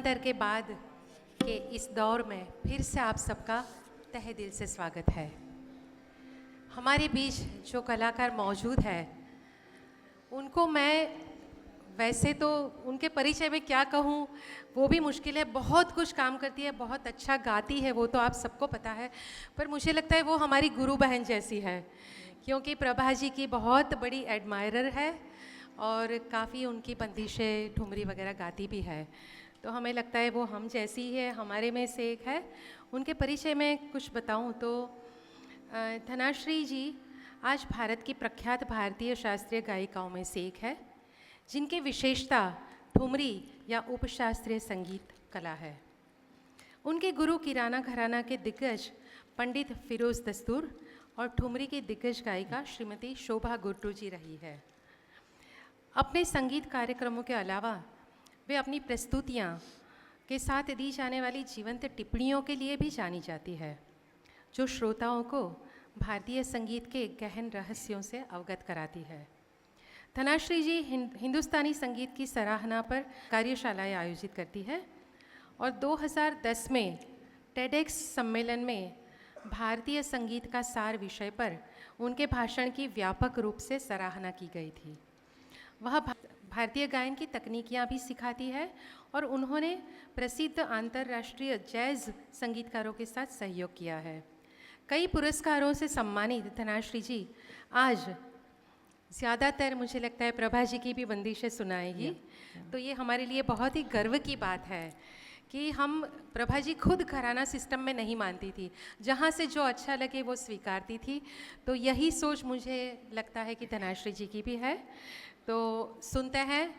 समयांतर के बाद के इस दौर में फिर से आप सबका तहे दिल से स्वागत है। हमारे बीच जो कलाकार मौजूद है उनको मैं वैसे तो उनके परिचय में क्या कहूँ वो भी मुश्किल है। बहुत कुछ काम करती है, बहुत अच्छा गाती है, वो तो आप सबको पता है। पर मुझे लगता है वो हमारी गुरु बहन जैसी है, क्योंकि प्रभा जी की बहुत बड़ी एडमायरर है और काफ़ी उनकी बंदिशें ठुमरी वगैरह गाती भी है। तो हमें लगता है वो हम जैसी ही है, हमारे में से एक है। उनके परिचय में कुछ बताऊं तो धनाश्री जी आज भारत की प्रख्यात भारतीय शास्त्रीय गायिकाओं में से एक है, जिनकी विशेषता ठुमरी या उपशास्त्रीय संगीत कला है। उनके गुरु किराना घराना के दिग्गज पंडित फिरोज दस्तूर और ठुमरी की दिग्गज गायिका श्रीमती शोभा गुर्टू जी रही है। अपने संगीत कार्यक्रमों के अलावा वे अपनी प्रस्तुतियाँ के साथ दी जाने वाली जीवंत टिप्पणियों के लिए भी जानी जाती है, जो श्रोताओं को भारतीय संगीत के गहन रहस्यों से अवगत कराती है। धनाश्री जी हिंदुस्तानी संगीत की सराहना पर कार्यशालाएं आयोजित करती है और 2010 में टेडेक्स सम्मेलन में भारतीय संगीत का सार विषय पर उनके भाषण की व्यापक रूप से सराहना की गई थी। वह भारतीय गायन की तकनीकियाँ भी सिखाती है और उन्होंने प्रसिद्ध अंतर्राष्ट्रीय जैज़ संगीतकारों के साथ सहयोग किया है। कई पुरस्कारों से सम्मानित धनाश्री जी आज ज़्यादातर मुझे लगता है प्रभा जी की भी बंदिशें सुनाएगी। तो ये हमारे लिए बहुत ही गर्व की बात है कि हम प्रभा जी खुद घराना सिस्टम में नहीं मानती थी, जहाँ से जो अच्छा लगे वो स्वीकारती थी। तो यही सोच मुझे लगता है कि धनाश्री जी की भी है। तो सुनते हैं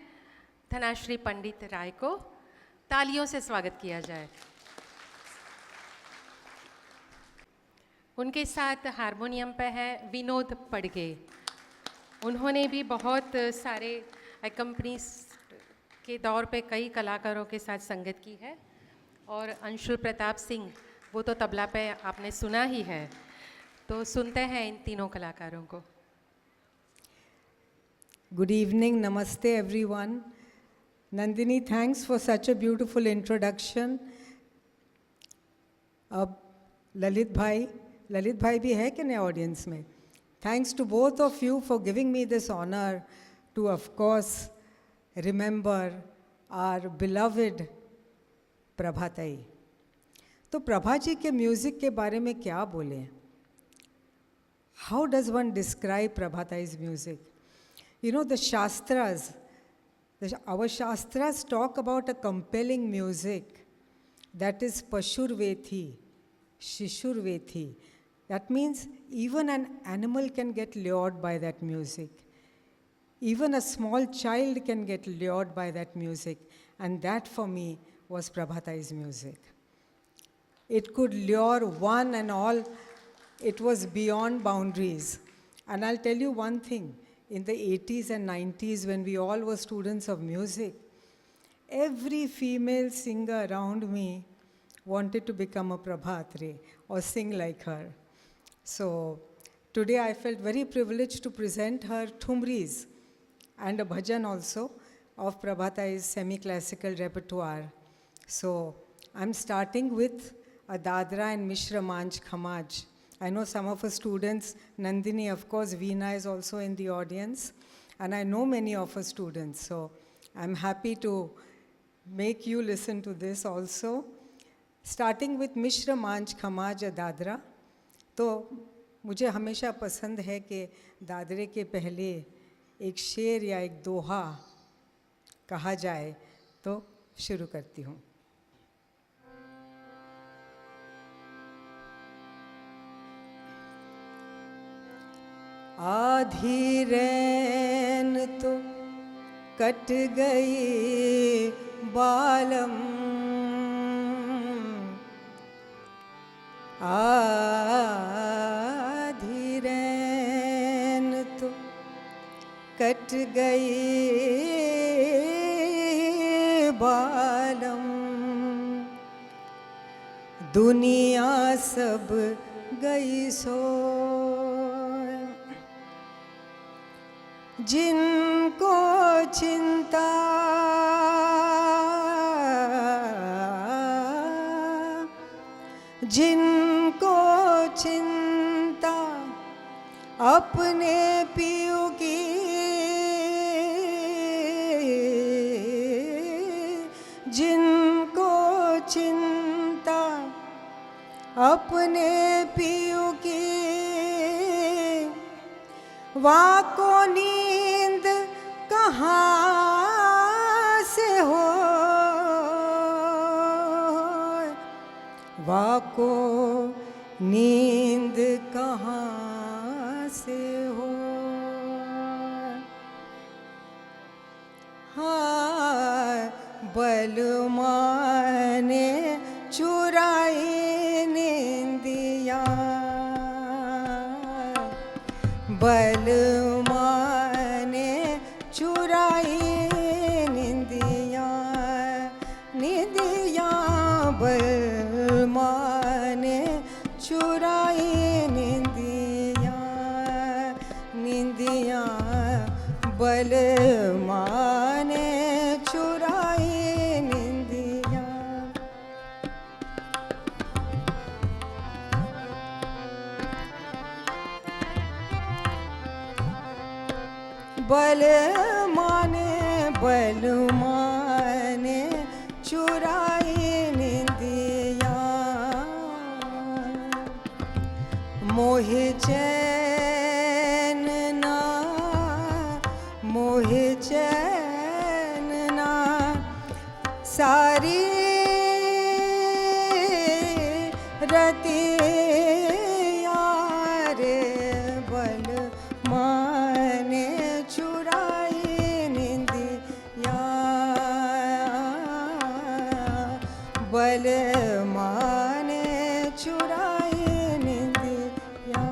धनाश्री पंडित राय को, तालियों से स्वागत किया जाए। उनके साथ हारमोनियम पे है विनोद पड़गे। उन्होंने भी बहुत सारे एकम्पनीज के दौर पे कई कलाकारों के साथ संगत की है। और अंशुल प्रताप सिंह, वो तो तबला पे आपने सुना ही है। तो सुनते हैं इन तीनों कलाकारों को। Good evening, namaste everyone. Nandini, thanks for such a beautiful introduction. अब ललित भाई भी है कि नहीं ऑडियंस में? Thanks to both of you for giving me this honor to, of course, remember our beloved Prabhatai. तो प्रभा जी के म्यूजिक के बारे में क्या बोलें? How does one describe Prabhatai's music? You know, the Shastras, our Shastras talk about a compelling music that is Pashurvethi, Shishurvethi. That means even an animal can get lured by that music. Even a small child can get lured by that music. And that for me was Prabhatai's music. It could lure one and all. It was beyond boundaries. And I'll tell you one thing. In the 80s and 90s, when we all were students of music, every female singer around me wanted to become a Prabhatri or sing like her. So today I felt very privileged to present her Thumris and a bhajan also of Prabhatai's semi-classical repertoire. So I'm starting with a Dadra and Mishra Manj Khamaj. I know some of our students, Nandini, of course, Veena is also in the audience, and I know many of our students, so I'm happy to make you listen to this also. Starting with Mishra Manj Khamaj Dadra, तो मुझे हमेशा पसंद है कि दादरे के पहले एक शेर या एक दोहा कहा जाए, तो शुरू करती हूँ। आधी रैन तो कट गई बालम, आधी रैन तो कट गई बालम, दुनिया सब गई सो, जिनको चिंता जिनको चिंता अपने पियू की, जिनको चिंता अपने पियू की, वाको नींद कहाँ से हो, वाको नींद कहाँ से हो। हाँ, बलमा ने चुराई नींदिया, बलमा ने चुराई निंदिया, निंदिया बलमा ने चुराई निंदिया, निंदिया बलमा ने चुराई निंदिया। बलमा ने चुराई निंदिया, मोहे चैन ना, मोहे चैन ना, सारी रतिया रे बलमा ने चुराई निंदिया, बलमा ने चुराई निंदिया।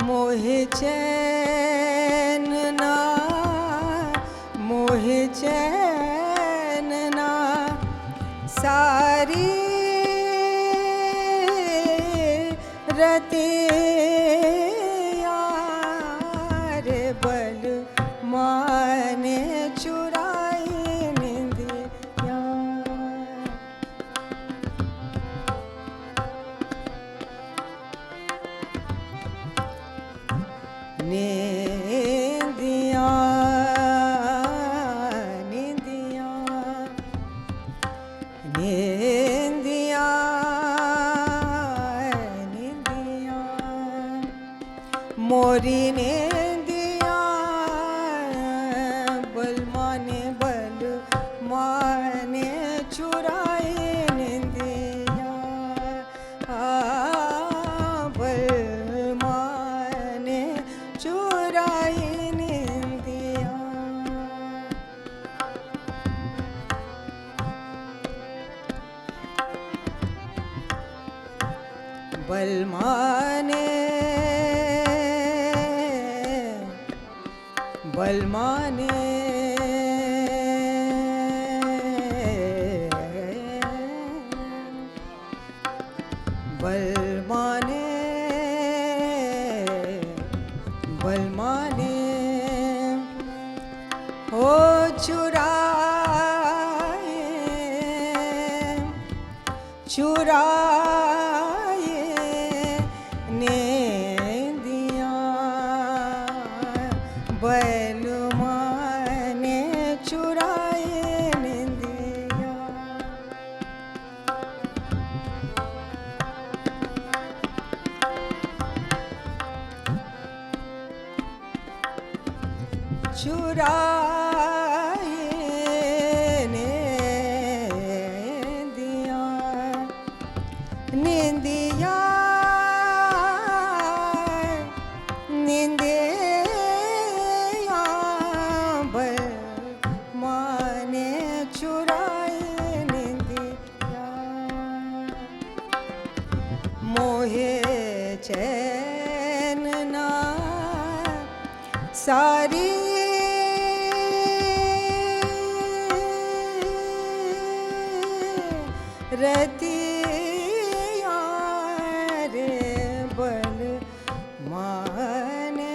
मोहे चैन ना, मोहे चैन ना, सारी रतिया रे बलमा ने चुराई निंदिया। निंदिया, निंदिया, निंदिया, निंदिया, मोरी निंदिया बलमा ने चुराई निंदिया, बलमा ने चुराई निंदिया। बलमा ने, बलमा ने, बलमा ने, बलमा ने हो चुराए, चुराए निंदिया, बलमा ने चुराए निंदिया। चुराए निंदिया, निंदिया, निंदिया बलमा ने चुराई निंदिया, मोहे चैन ना, सारी रतिया रे बलमा ने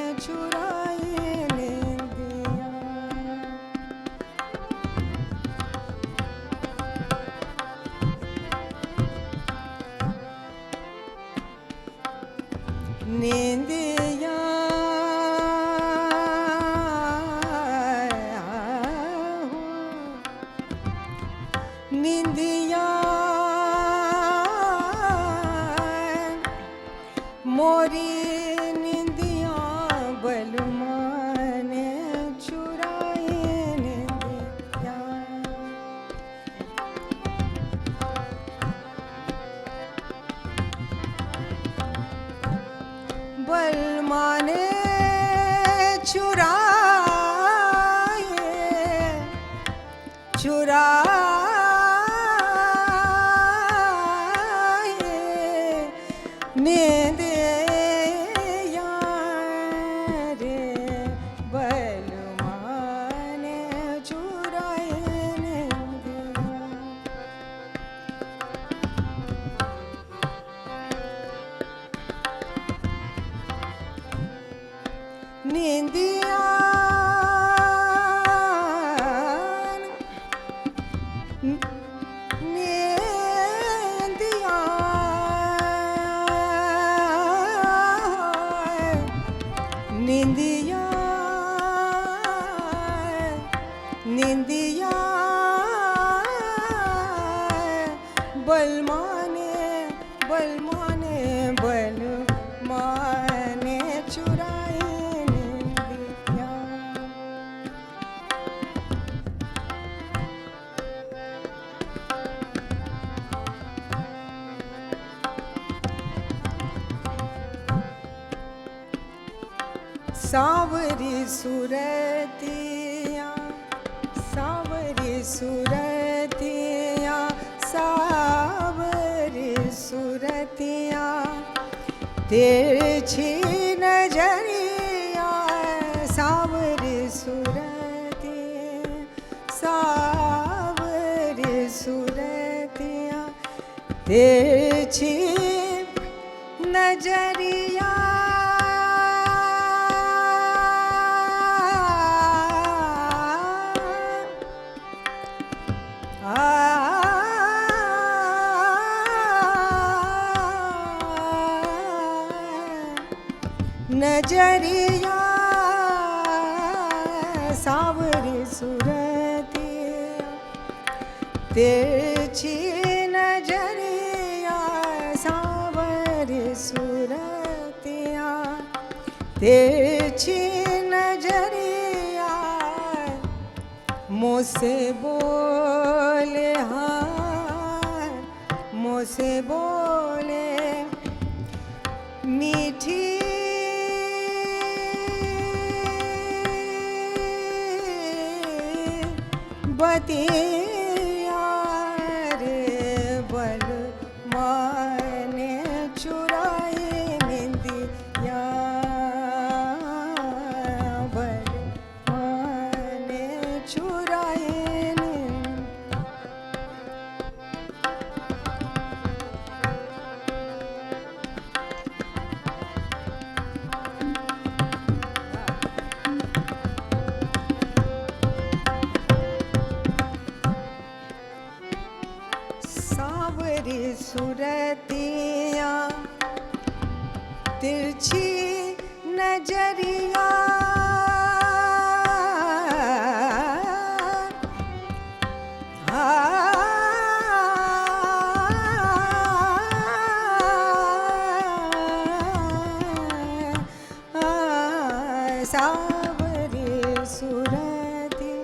नींदिया नींदिया नींदिया नींदिया बलमाने बलमाने बलमाने चुराए नींदिया। सावरी सुरतिया सावरी सुरतिया सावरी सुरतिया तिरछी नजरिया सावरी सुरतिया सावरी सुरतिया तिरछी नजरिया नजरिया सावरी सुरतिया तिरछी नजरिया सावरी सुरतिया तिरछी नजरिया मुझसे बोले हाँ मुझसे बोले मीठी बतिया रे बलमाने चुराए निंदिया बलमाने चुराए सावरी सुरतिया तिरछी नजरिया सावरी सुरती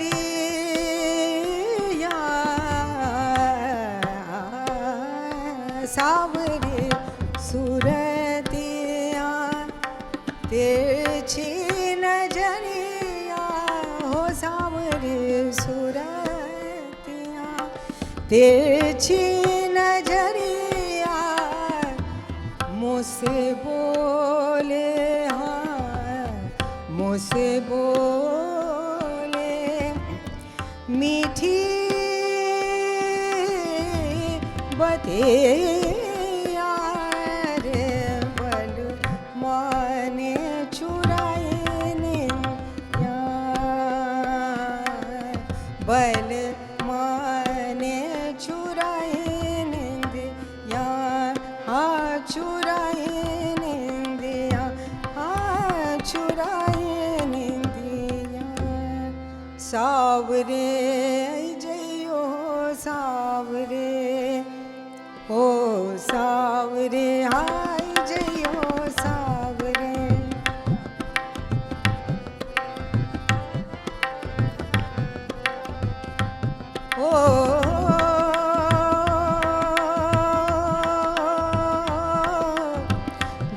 नजरिया सावरी सुरतिया तिरछी नजरिया हो सावरी सुरतिया तिरछी नजरिया मुझसे बोले हाँ मुझसे बोले मीठी बतिया रे बलमाने चुराए निंदिया बलमाने चुराए निंदिया हाँ चुराए निंदिया हाँ चुराए निंदिया। सावरे जइयो सावरे ओ सावरे हाय जइयो सावरे ओ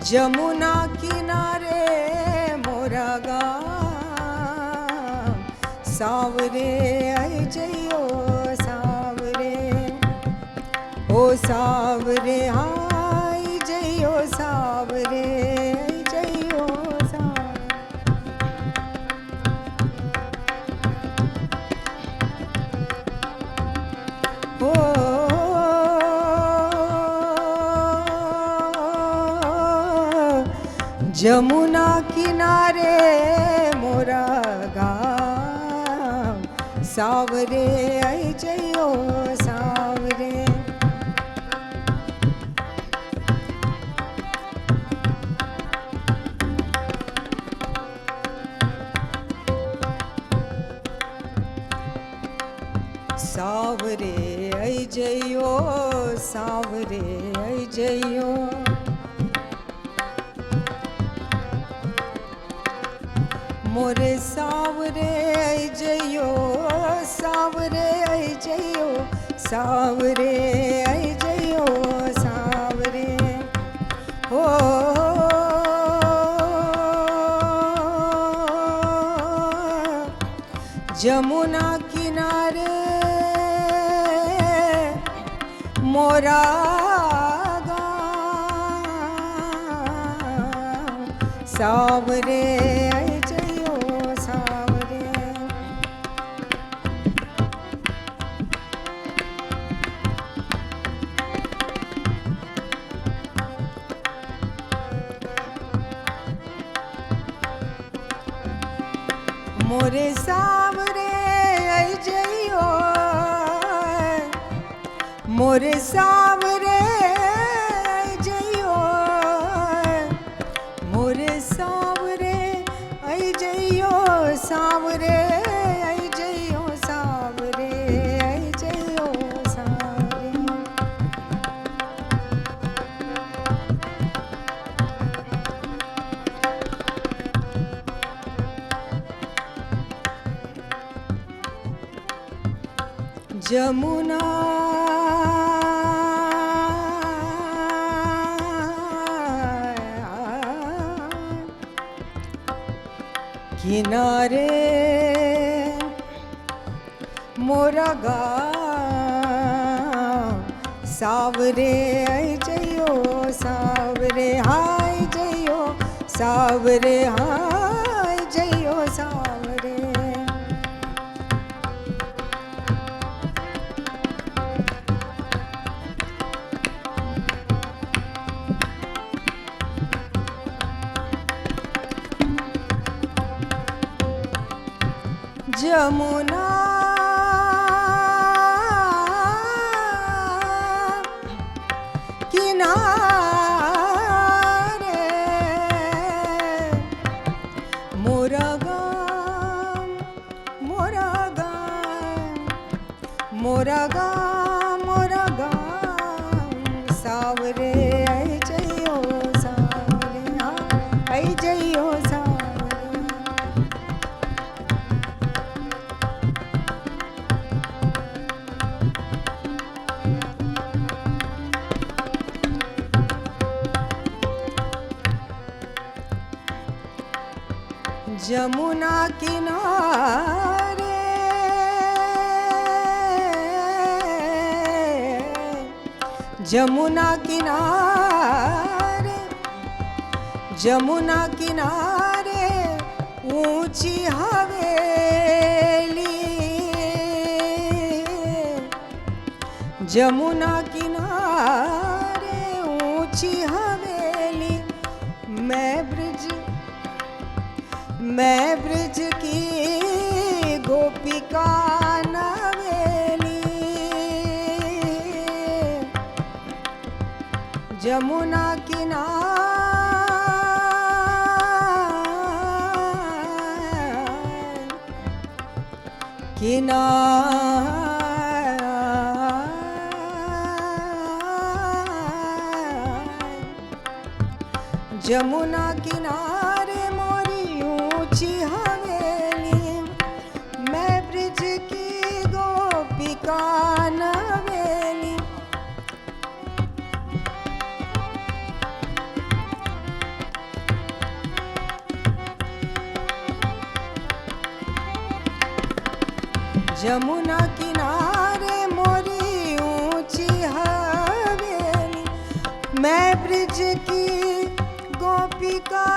जमुना किनारे मोरा गाँव सावरे आई जइयो सावरे ओ सावरे आई जइयो सावरे जमुना किनारे मोरा गाँव, सावरे आई जइयो सावरे। सावरे आई जइयो सावरे आई जइयो, मोरे सावरे आई जइयो सावरे आई जइयो सावरे आई जइयो सावरे। हो जमुना किनारे मोरा गाँव, सावरे आई जइयो सावरे। मोरे सावरे आई जइयो, मोरे सावरे आई जइयो, मोरे सावरे आई जइयो सावरे आई जइयो सावरे आई जइयो सावरे। जमुना किनारे मोरा गाँव, सावरे आई जइयो सावरे हाय जइयो सावरे हाय जइयो सावरे। जमुना किनारे मोरा गाँव, मोरा गाँव, मोरा गाँव, मोरा गाँव, सावरे आई जइयो सावरे आई जइयो सावरे। जमुना किनारे जमुना किनारे जमुना किनारे ऊंची हवेली, जमुना किनारे ऊंची हवेली, मैं ब्रिज की गोपिका नवेली। जमुना जमुना किनारे मोरी ऊंची हवेली, मैं ब्रिज की गोपिका नवेली। जमुना किनारे मोरी ऊंची हवेली, मैं ब्रिज की गोपिका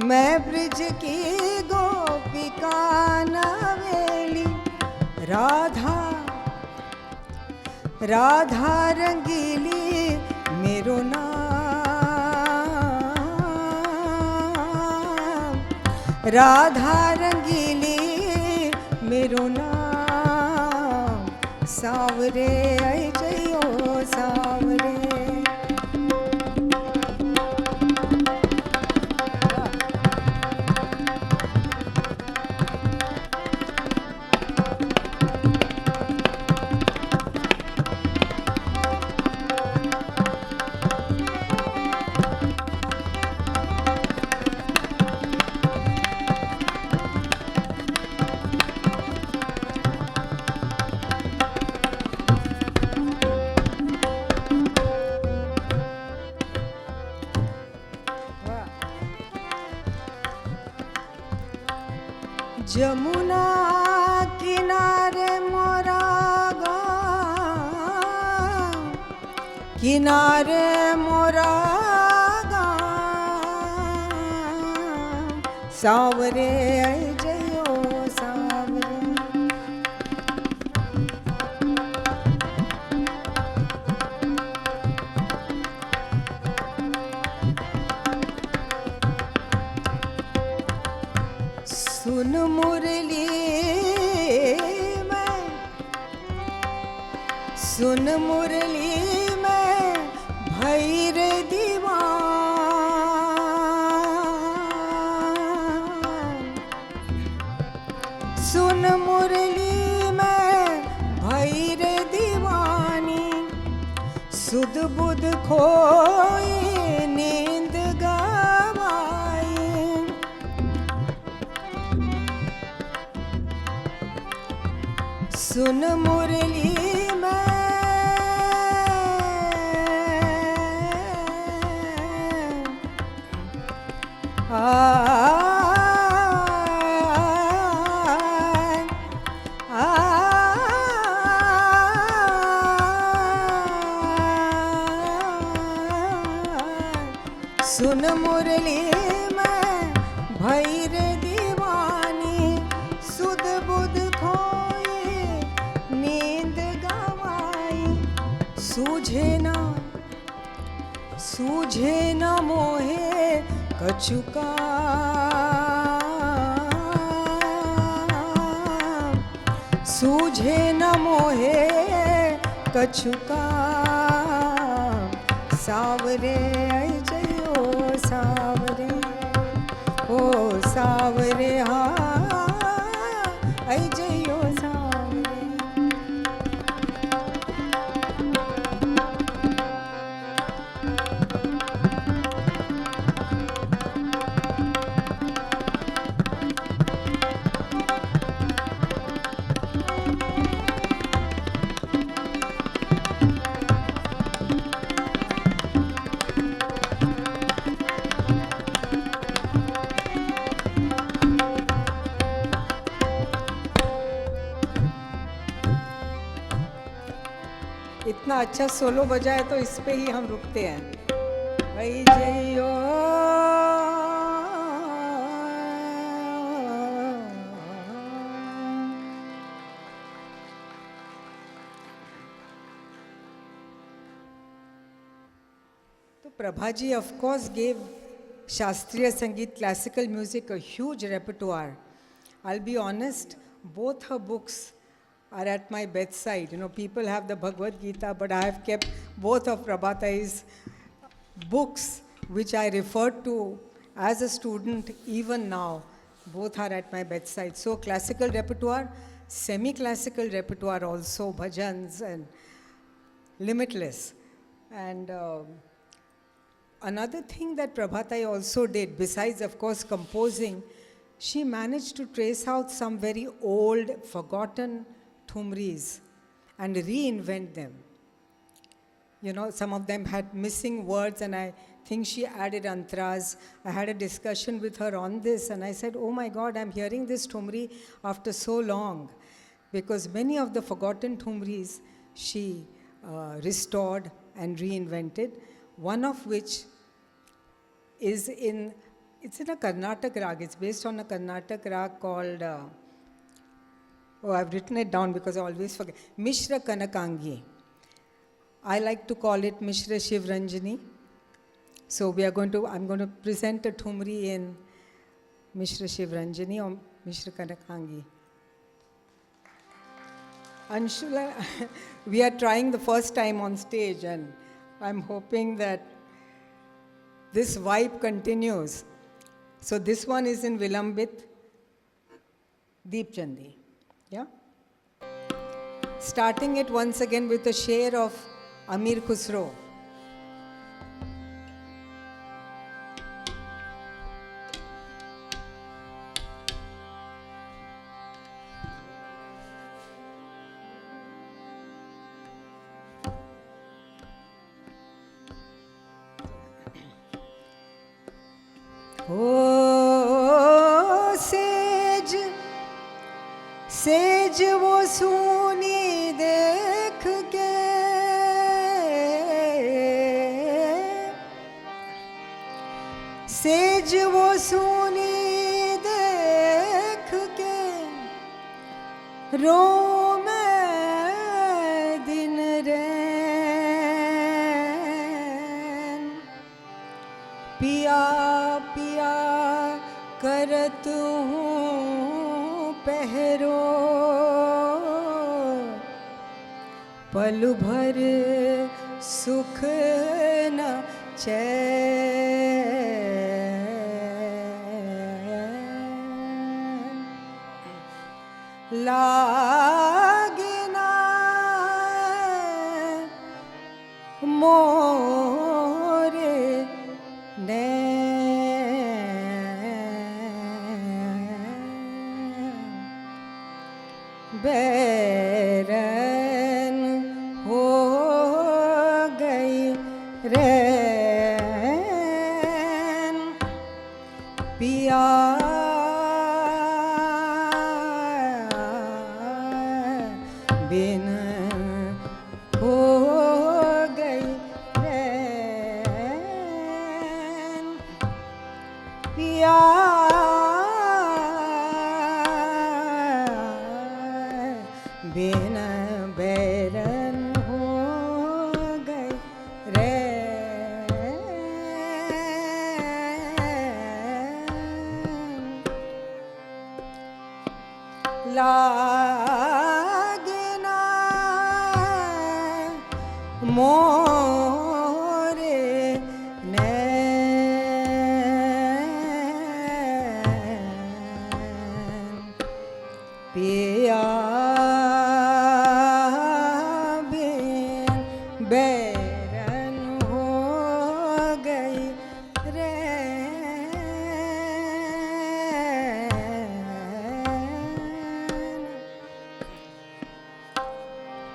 मैं ब्रिज की गोपिका नवेली। राधा राधा रंगीली मेरो नाम, राधा रंगीली मेरो नाम, सावरे आई जइयो सावरे। जमुना किनारे मोरा गाँव, किनारे मोरा गाँव, सावरे आई जइयो सावरे। सुन मुरली में, सुन मुरली में भैर दीवान, सुन मुरली में भैर दीवानी, सुध बुध खोई नींद गवाई, सुन मुरली में सुन मुरली में भैर दीवानी, सुध बुध खोई नींद गवाई, सूझे ना मोहे कछुका, सूझे न मोहे कछुका, सावरे आई जइयो सावरे, ओ सावरे हाँ आई जइयो सावरे। इतना अच्छा सोलो बजाए तो इस पे ही हम रुकते हैं। आई जइयो तो Prabha ji of course gave Shastriya Sangeet, classical music, a huge repertoire. I'll be honest, both her books are at my bedside. You know, people have the Bhagavad Gita, but I have kept both of Prabhatai's books, which I referred to as a student even now. Both are at my bedside. So classical repertoire, semi-classical repertoire also, bhajans and limitless. And another thing that Prabhatai also did, besides of course composing, she managed to trace out some very old, forgotten thumris and reinvent them. You know, some of them had missing words and I think she added antras. I had a discussion with her on this and I said, oh my God, I'm hearing this thumri after so long. Because many of the forgotten thumris she restored and reinvented. One of which is it's in a Karnataka rag. It's based on a Karnataka rag called, I've written it down because I always forget, Mishra Kanakangi. I like to call it Mishra Shiv Ranjani. So I'm going to present a Thumri in Mishra Shiv Ranjani or Mishra Kanakangi. Anshula, we are trying the first time on stage, and I'm hoping that this vibe continues. So this one is in Vilambit, Deep Chandi. Yeah? Starting it once again with a share of Amir Khusro. ओ सेज सेज वो सूनी देख के says वो सूनी देख के रो मैं दिन रैन पिया पिया करत हूँ पहरो पल भर सुख न चैन लागे ना मोरे बैरन हो गई रैन पिया बिन हो गई रैन पिया बिन बैरन हो गई रैन लागे ना मोरे नैन पिया बिन बैरन हो गई रैन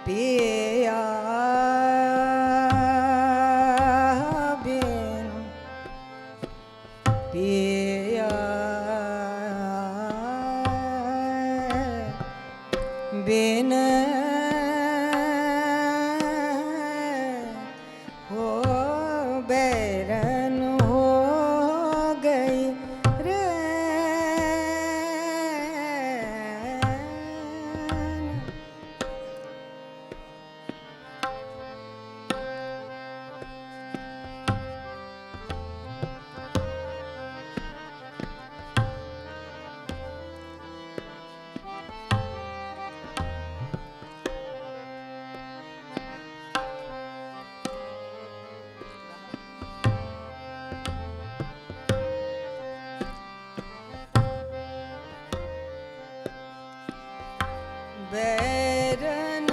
पिया बिन पिया बिन हो बैरन हो गई रैन बैरन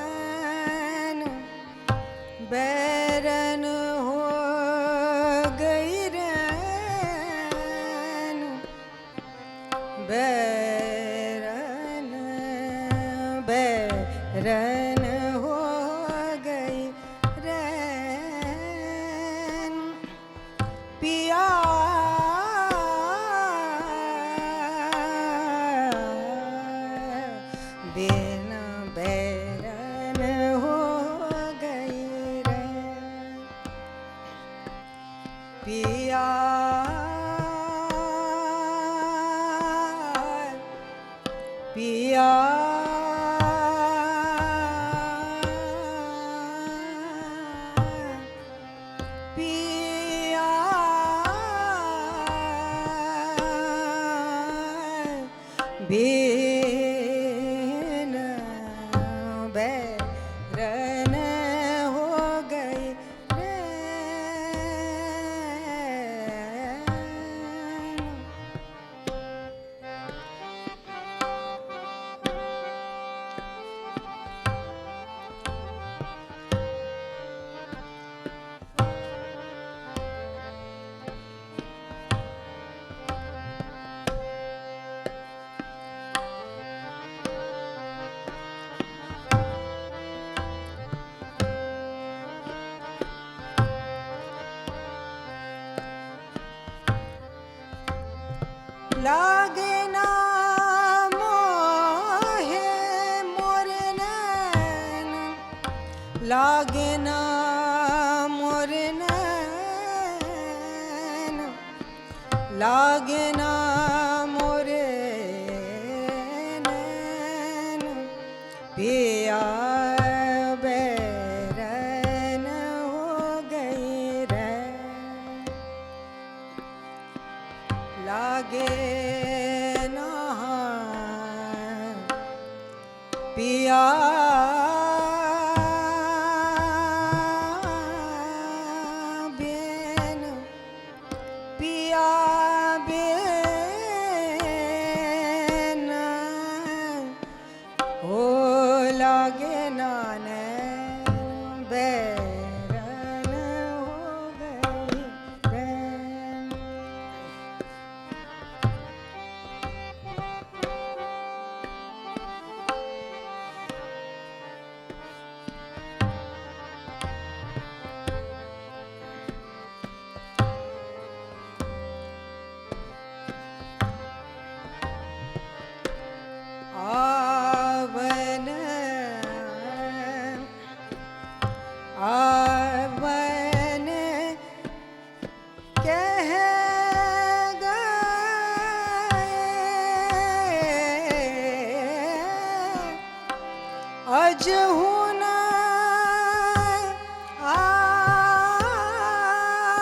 बैरन बैरन हो गई रैन बैरन बैरन हो गई रैन पिया बिन बैरन हो गई रैन पिया पिया पिया बिन बैरन हो गई रैन। लागे ना मोहे मोर नैन, लागे ना मोर नैन, लागे ना मोर नैन, पिया बैरन हो गई रैन। लागे ना पिया बिन, पिया बिन हो लागे ना नैन, बैरन हो गई रैन। आवन आवन कह गए अज हुन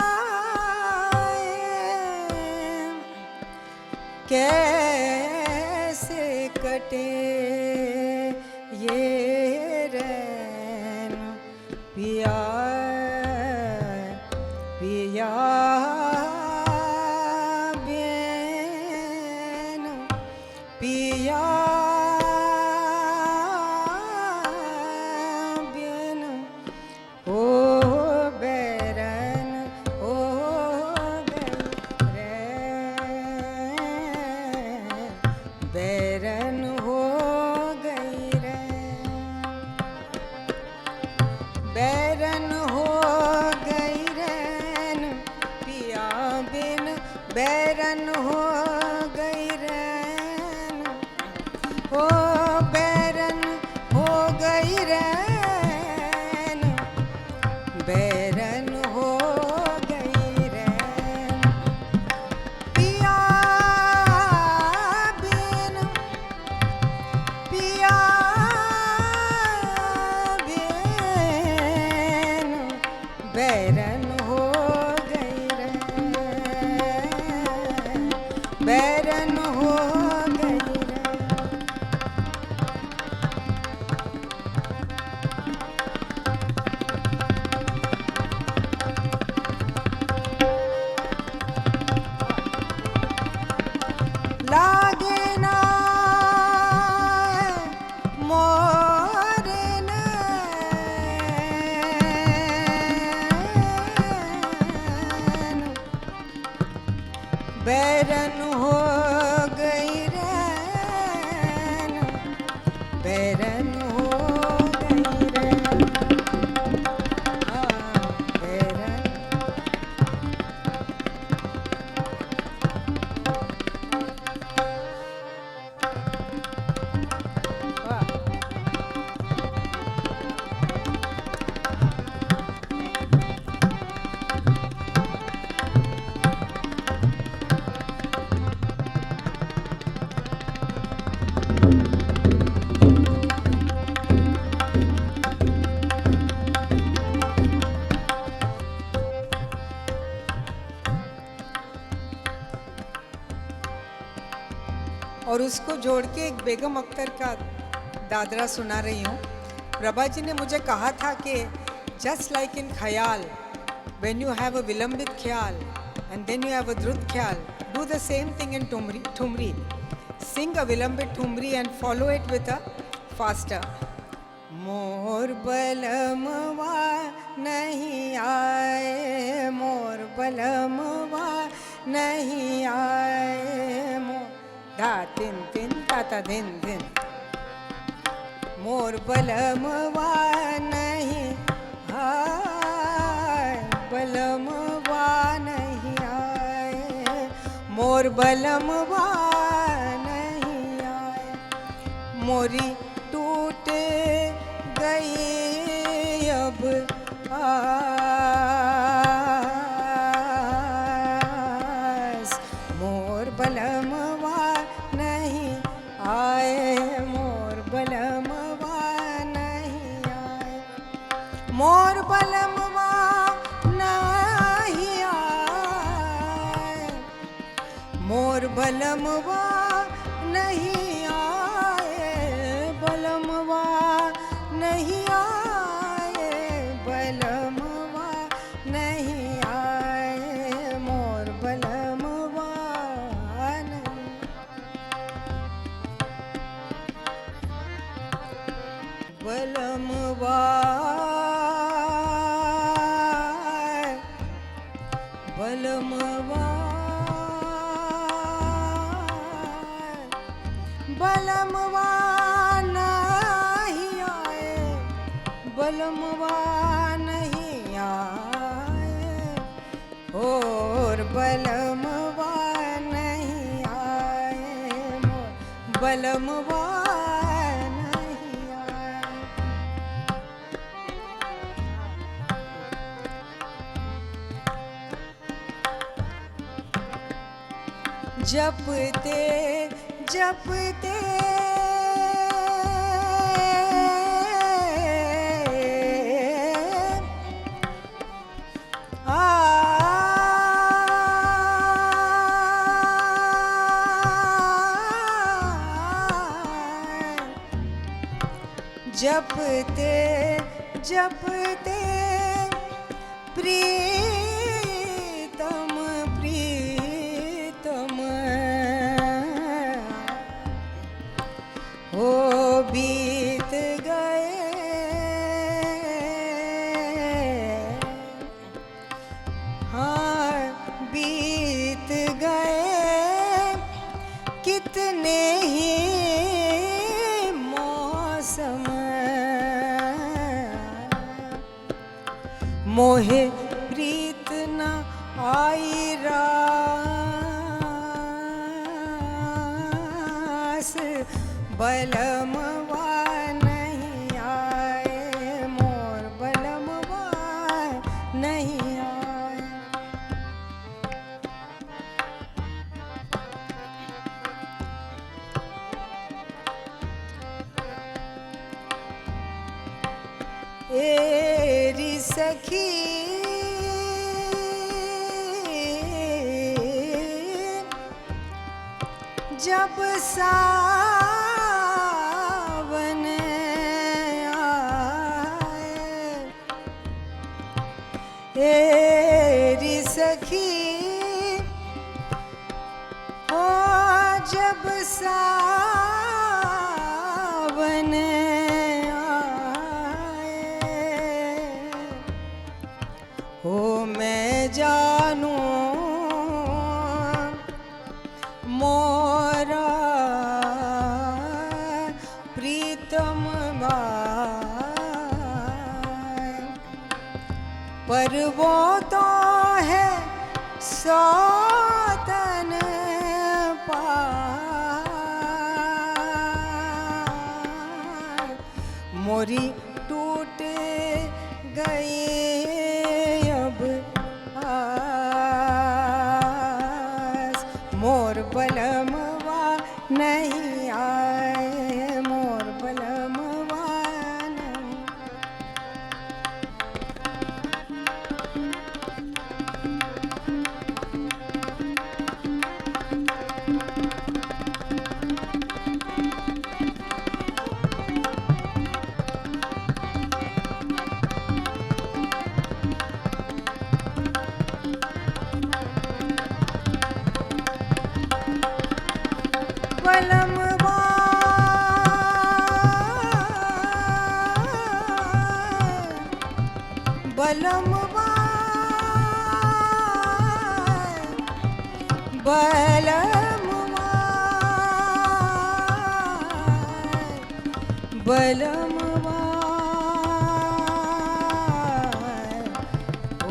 आए, कैसे कटे ये रैन, पिया पिया बिन, पिया बिन हो बैरन हो गई रैन, बैरन हो गई रैन, बैरन हो गई रैन, पिया बिन बैरन हो गई रैन, हो बैरन हो गई रैन, बैरन हो गई रैन, पिया बिन, पिया बिन बैरन हो गई रैन, बैरन हो गई रैन। लागे ना मोर नैन, बैरन हो गई रैन, बैरन हो गई रैन, बैरन। और उसको जोड़ के एक बेगम अख्तर का दादरा सुना रही हूँ। प्रभा जी ने मुझे कहा था कि जस्ट लाइक इन ख्याल, when you have a विलंबित ख्याल and then you have a द्रुत ख्याल, do the same thing in thumri. Sing a विलंबित thumri and follow it with a faster. मोर बलमवा नहीं आए, मोर बलमवा नहीं आए, मोर धा तिन तिन ता धिन धिन, मोर बलमवा नहीं आए, बलमवा नहीं आए, मोर बलमवा नहीं आए, मोरी टूट गई अब आस, मोर बलमवा नहीं आए, मोर बलमवा नहीं आए, मोर बलमवा नहीं आए, मोर बलमवा नहीं आए, बलमवा नहीं आए, बलमवा नहीं आए, मोर बलमवा नहीं, बलमवा बलमवा बलमवा नहीं आए, बलमवा नहीं आए, और बलमवा नहीं आए, मोर बलमवा नहीं आए। जपते जपते जपते जपते प्रीतम प्रीतम हो बीत गए, हाँ बीत गए कितने ही मौसम, मोहे प्रीत न आई रास, बलमवा नहीं आए, मोर बलमवा नहीं आए। एरी सखी जब सावन आए, एरी सखी हो जब सावन हो मैं जानूं मोरा प्रीतम भाई, पर वो तो है सौतन पार, मोरी टूट गई अब आस, मोर बलमवा नहीं आए, मोर बलमवा नहीं। बलमवा बलमवा ओ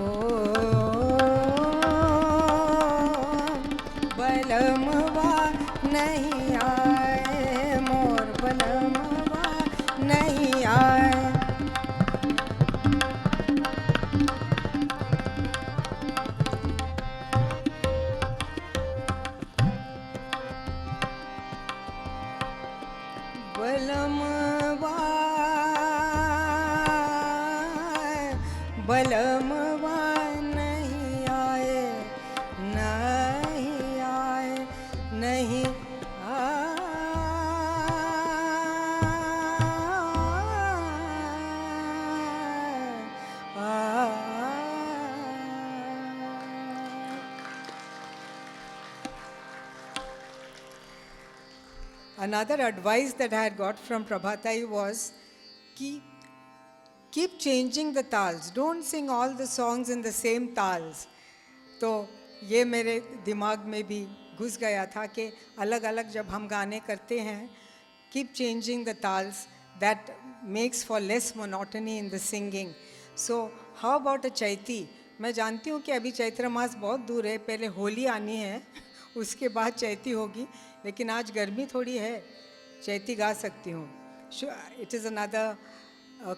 बलमवा नहीं आए मोर बलमवा नहीं आए बलमवा बलमवा नहीं आए नहीं आए नहीं Another advice that I had got from Prabhatai was keep changing the tals. Don't sing all the songs in the same tals. तो ये मेरे दिमाग में भी घुस गया था कि अलग अलग जब हम गाने करते हैं keep changing the tals. That makes for less monotony in the singing. So how about a chaiti? मैं जानती हूँ कि अभी चैत्र मास बहुत दूर है, पहले होली आनी है, उसके बाद चैती होगी, लेकिन आज गर्मी थोड़ी है, चैती गा सकती हूँ. It is another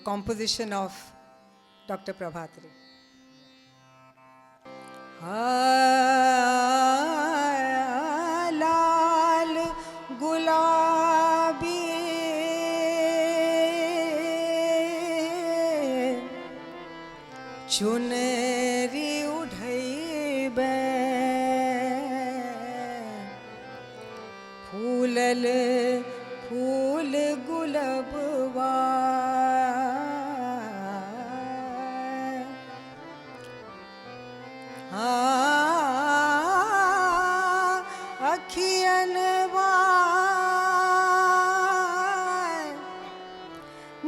composition of Dr. Prabhatri. लाल गुलाबी चुनरी उठैबे फूलल फूल गुलबवा अखियनवा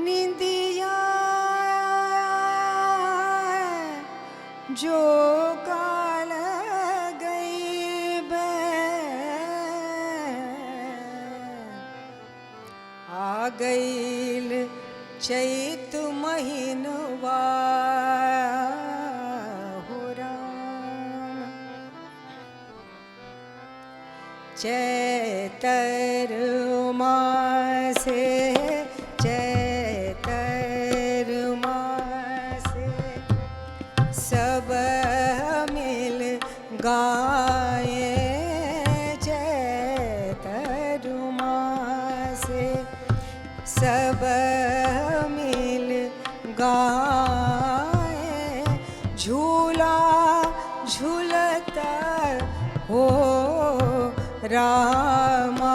निंदिया जो काल गई बे आ गईल चैत महीनवा हो राम चैतर मासे चैतर मासे सब मिल गाए चैतर मासे सब मिल गाए झूला झूलता हो रामा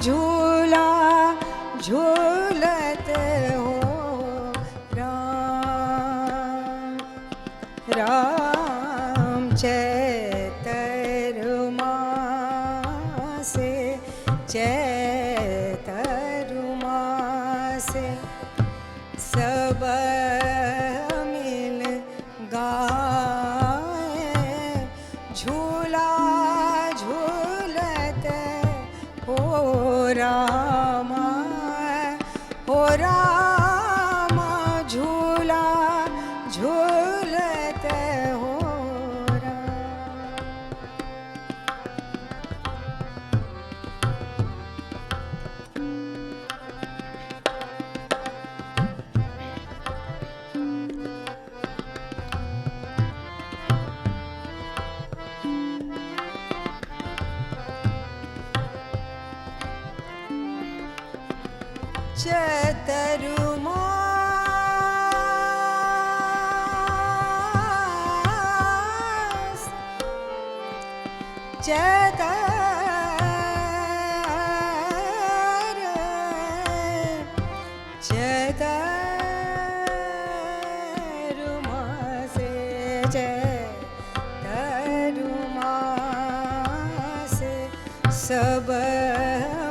झूला झूलते हो राम राम चैतर मासे चैतर मासे सब मिल गाए झूला झूलते हो रामा झूला झूलते हो राम चैतरुमास चैतरुमासे चैतरुमासे सब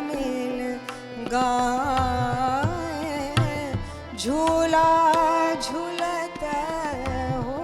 मिल गाए झूला झूलते हो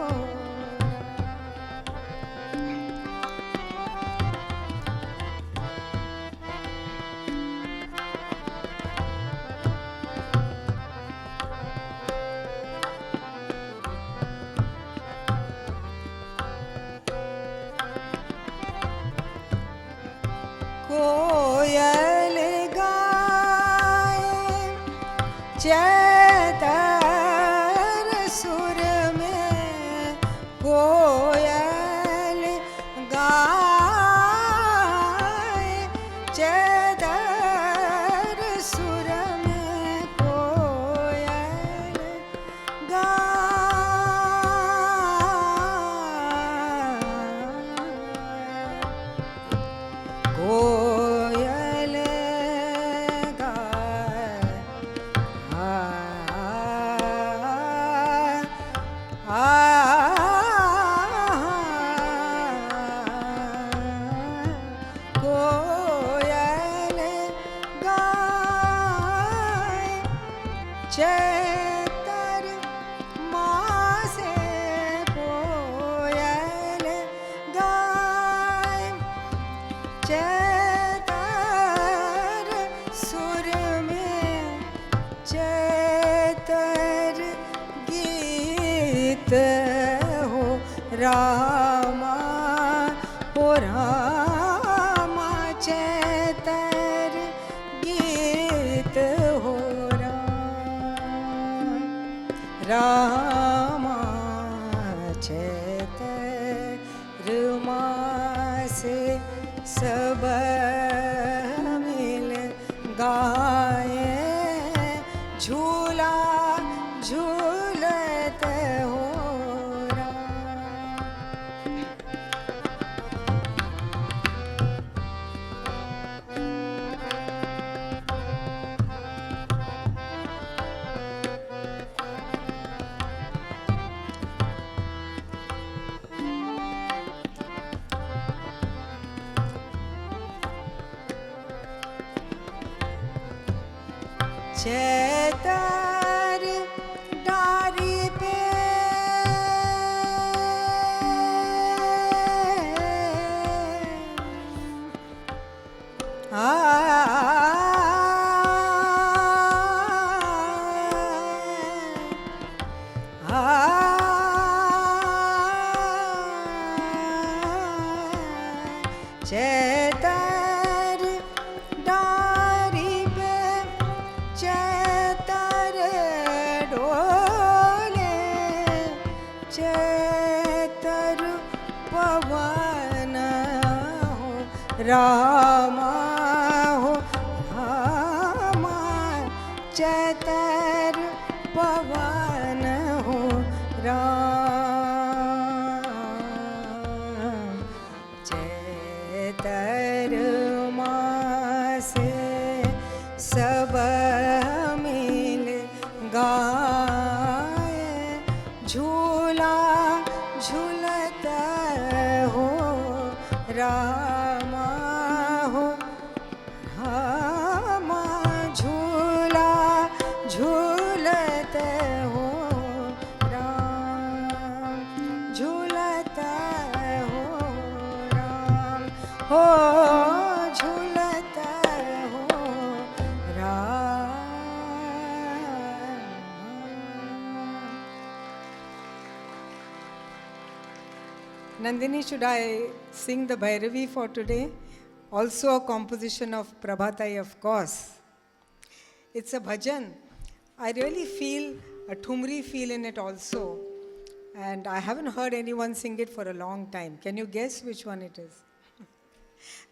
रामा हो रामा चैतर गीत हो रामा चैतर मासे सब मिल गाए झूला झूलत हो चैतर डारी पे चैतर डारी पे चैतर डोले चैतर पवन हो रामा हो रामा चैतर पवन हो राम चैतर मासे सब मिल गाए झूला झूलत हो रामा हो रामा झूला झूलत हो राम झूलत हो राम हो झूलत हो Ram Nandini, should I sing the Bhairavi for today? Also a composition of Prabhatai, of course. It's a bhajan. I really feel a Thumri feel in it also. And I haven't heard anyone sing it for a long time. Can you guess which one it is?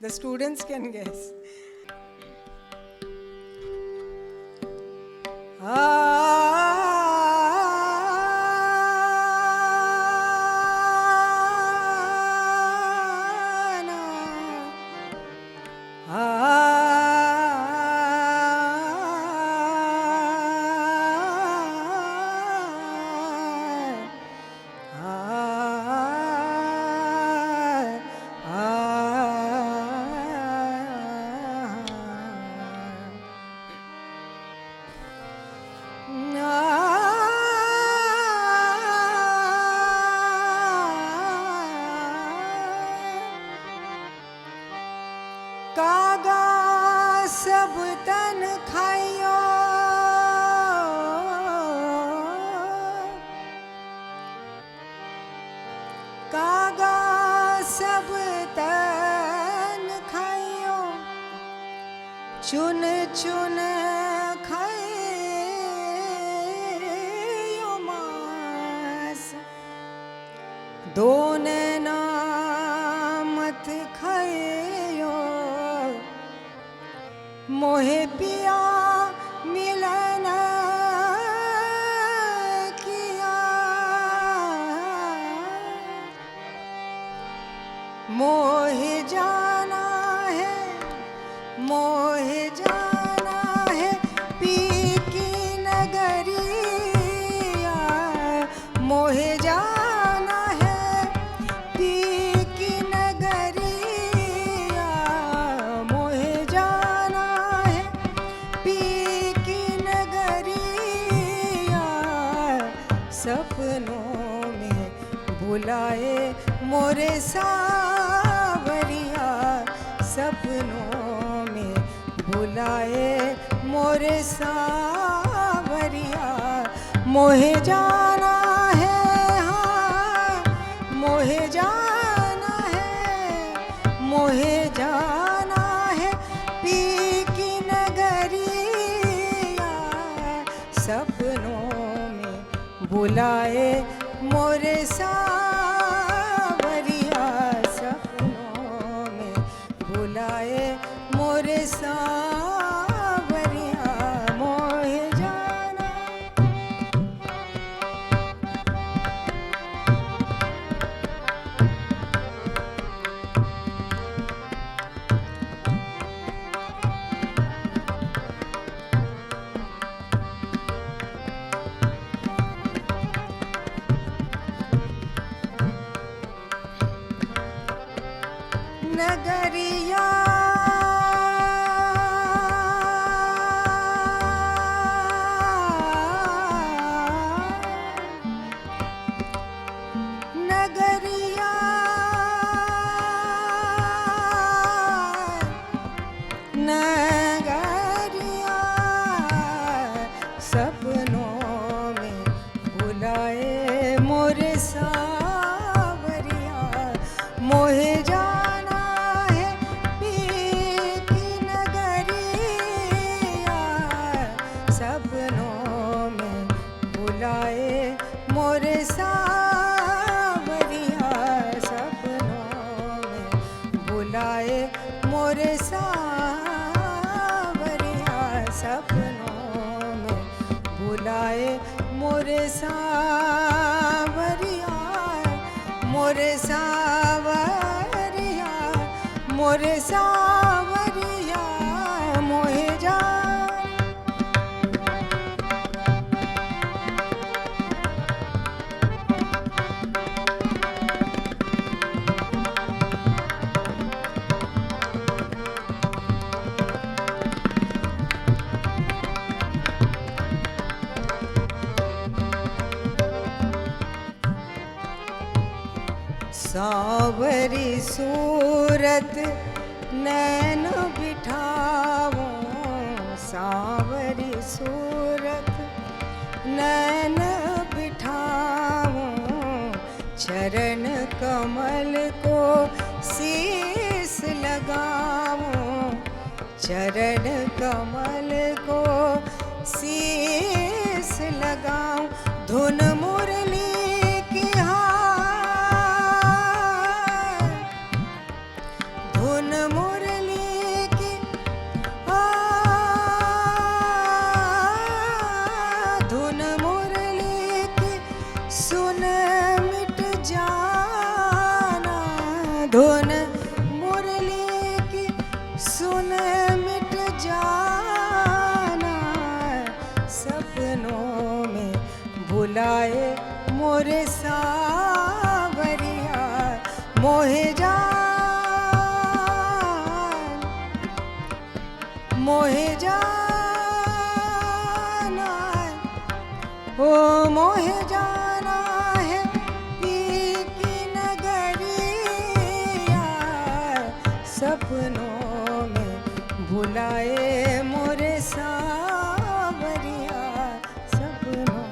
The students can guess. कागा सब तन खाइयो कागा सब तन खाइयो चुन चुन खाइयो मांस दोन नामत खाइयो मोहे पिया मिलन किया मोहे जाना है मोहे जाना है पी की नगरिया मोहे जाना है पी की नगरिया मोहे जाना है पी की नगरिया सपनों में बुलाए मोरे सावरिया सपनों में बुलाए मोरे सावरिया मोहे जाना है हाँ मोहे मोहे जाना है, मोहे जाना है पी की नगरिया, सपनों में बुलाए मोरे सावरिया, सपनों में बुलाए मोरे सावरिया, मोहे जाना। नगरिया नगरिया नगरिया, सपनों में बुलाए मोरे सावरिया, मोहे जाना है पी की नगरिया, सपनों में बुलाए मोरे सावरिया, सपनों में बुलाए मोरे सावरिया, सपनों में बुलाए मोरे सावरिया, मोरे सावरिया, मोरे सावरिया, मोहे जाना। सांवरी सूरत नैन बिठाओ, सांवरी सूरत नैन बिठाओ, चरण कमल को शीस लगाओ, चरण कमल को शीस लगाओ, धुन मुरली की हार, धुन मुरली की धुन मुरली की सुन मिट जाना, धुन मुरली की सुन मिट जाना, सपनों में बुलाए मोरे सावरिया, मोहे जान, मोहे जाना, ओ मोहे जाना है पी की नगरिया, सपनों में बुलाए मोरे सावरिया, सपनों।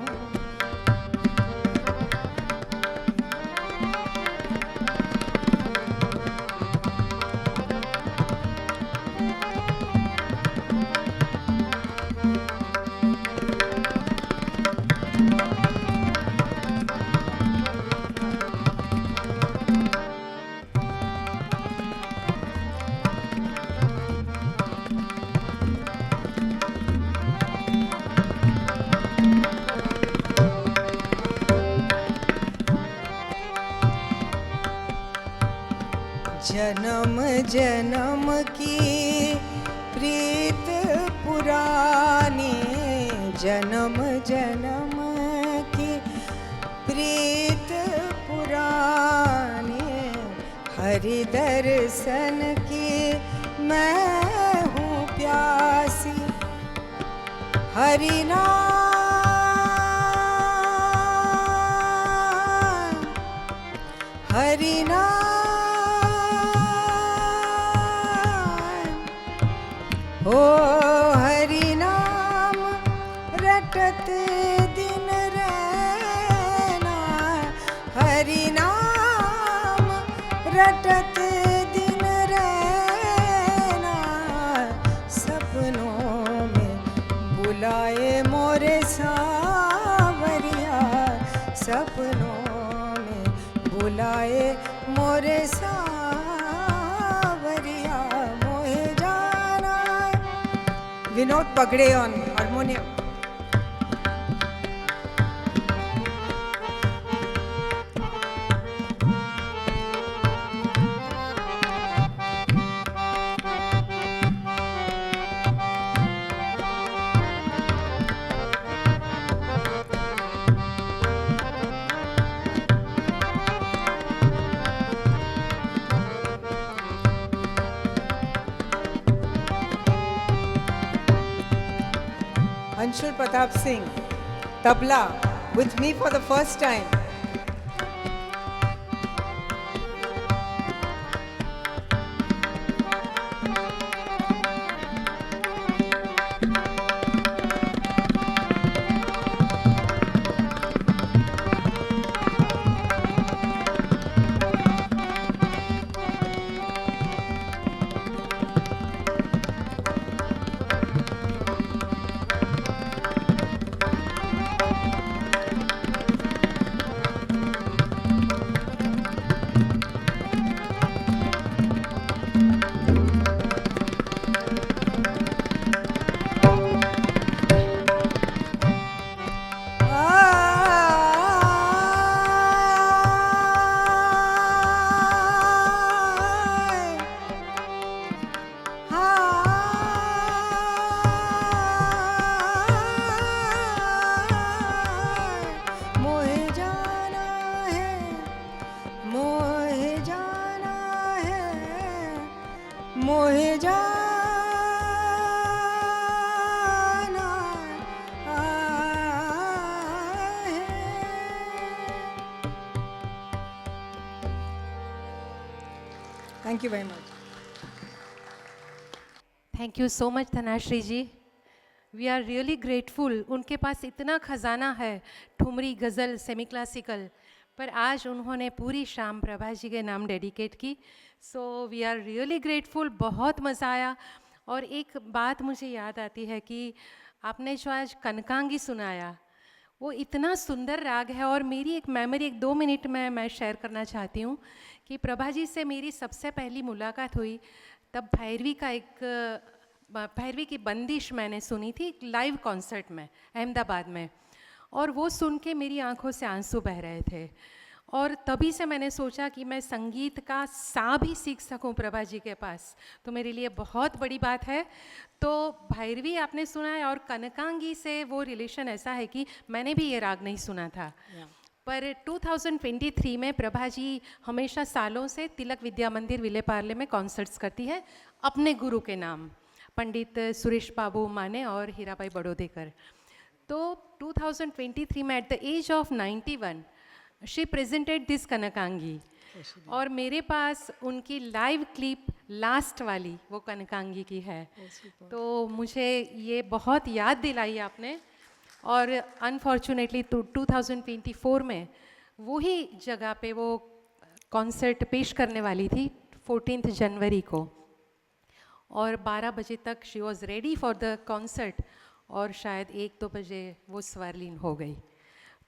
जन्म जन्म की प्रीत पुरानी, जन्म जन्म की प्रीत पुरानी, हरि दर्शन की मैं हूँ प्यासी, हरि नाम, हरि नाम, ओ हरि नाम रटत दिन रहना, हरि नाम रटत दिन रहना, सपनों में बुलाए मोरे सावरिया, सपनों में बुलाए मोरे सावरिया, मोहे जाना। Vinod Pagade on harmonium. Anshul Pratap Singh, tabla, with me for the first time. मोहे जाना है। Thank you very much. Thank you so much Dhanashree ji. We are really grateful. उनके पास इतना खजाना है, ठुमरी, गज़ल, सेमी क्लासिकल, पर आज उन्होंने पूरी शाम प्रभा जी के नाम डेडिकेट की। So we are really grateful. बहुत मज़ा आया। और एक बात मुझे याद आती है कि आपने जो आज कनकांगी सुनाया, वो इतना सुंदर राग है। और मेरी एक मेमोरी 1-2 मिनट में मैं शेयर करना चाहती हूँ कि प्रभा जी से मेरी सबसे पहली मुलाकात हुई तब भैरवी की बंदिश मैंने सुनी थी लाइव कॉन्सर्ट में अहमदाबाद में, और वो सुन के मेरी आंखों से आंसू बह रहे थे। और तभी से मैंने सोचा कि मैं संगीत का सा भी सीख सकूं प्रभा जी के पास, तो मेरे लिए बहुत बड़ी बात है। तो भैरवी आपने सुना है, और कनकांगी से वो रिलेशन ऐसा है कि मैंने भी ये राग नहीं सुना था। पर 2023 में प्रभा जी हमेशा सालों से तिलक विद्या मंदिर विलेपार्ले में कॉन्सर्ट्स करती है अपने गुरु के नाम, पंडित सुरेश बाबू माने और हीराबाई बड़ोदेकर। तो 2023 में at the age of 91 she presented this Kanakangi, और मेरे पास उनकी लाइव क्लिप लास्ट वाली वो कनकांगी की है। तो मुझे ये बहुत याद दिलाई आपने। और अनफॉर्चुनेटली 2024 में वही जगह पे वो कॉन्सर्ट पेश करने वाली थी 14 जनवरी को, और 12 बजे तक she was ready for the concert, और शायद 1-2 बजे वो स्वरलीन हो गई।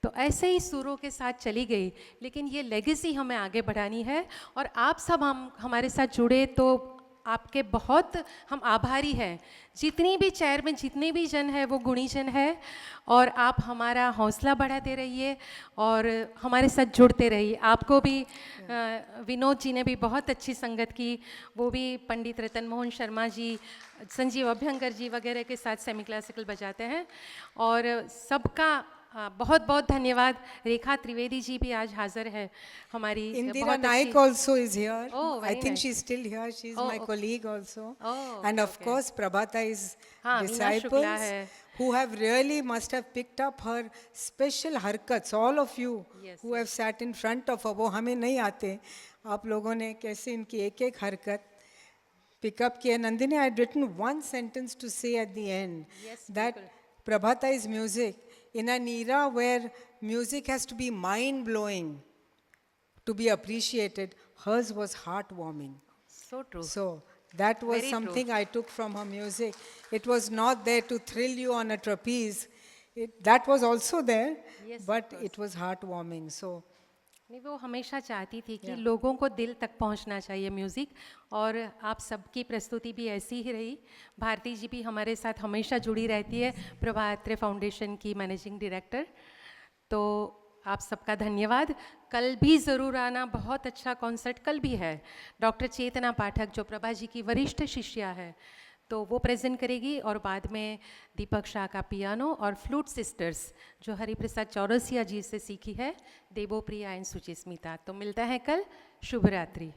तो ऐसे ही सुरों के साथ चली गई। लेकिन ये लेगेसी हमें आगे बढ़ानी है, और आप सब हमारे साथ जुड़े तो आपके बहुत हम आभारी हैं। जितनी भी चेयर में जितने भी जन है वो गुणीजन है, और आप हमारा हौसला बढ़ाते रहिए और हमारे साथ जुड़ते रहिए। आपको भी विनोद जी ने भी बहुत अच्छी संगत की, वो भी पंडित रतन मोहन शर्मा जी, संजीव अभ्यंकर जी वगैरह के साथ सेमी क्लासिकल बजाते हैं। और सबका बहुत बहुत धन्यवाद। रेखा त्रिवेदी जी भी आज हाजिर है हमारी। Indira Naik also is here. Oh, I very think nice. she's still here. She's Oh, my okay. colleague also. Oh, And okay, of okay. course, Prabhata is हाँ, मीना शुक्ला disciples है। who have really must have picked up her special harkats. All of you Yes, who have sat in front of her, वो हमें नहीं आते, आप लोगों ने कैसे इनकी एक एक हरकत pick up किया। Nandini, I had written one sentence to say at the end, Yes, that बिल्कुल। Prabhata is music in an era where music has to be mind-blowing to be appreciated. hers was heartwarming. So true. So that was Very true. something I took from her music. It was not there to thrill you on a trapeze. That was also there, Yes, of but course. it was heartwarming. So नहीं, वो हमेशा चाहती थी कि Yeah. लोगों को दिल तक पहुंचना चाहिए म्यूज़िक, और आप सबकी प्रस्तुति भी ऐसी ही रही। भारती जी भी हमारे साथ हमेशा जुड़ी रहती है, प्रभा अत्रे फाउंडेशन की मैनेजिंग डायरेक्टर। तो आप सबका धन्यवाद। कल भी ज़रूर आना, बहुत अच्छा कॉन्सर्ट कल भी है। डॉक्टर चेतना पाठक जो प्रभा जी की वरिष्ठ शिष्या है, तो वो प्रेजेंट करेगी, और बाद में दीपक शाह का पियानो और फ्लूट सिस्टर्स जो हरिप्रसाद चौरसिया जी से सीखी है, देवोप्रिया एंड सुचिस्मिता। तो मिलता है कल। शुभ रात्रि।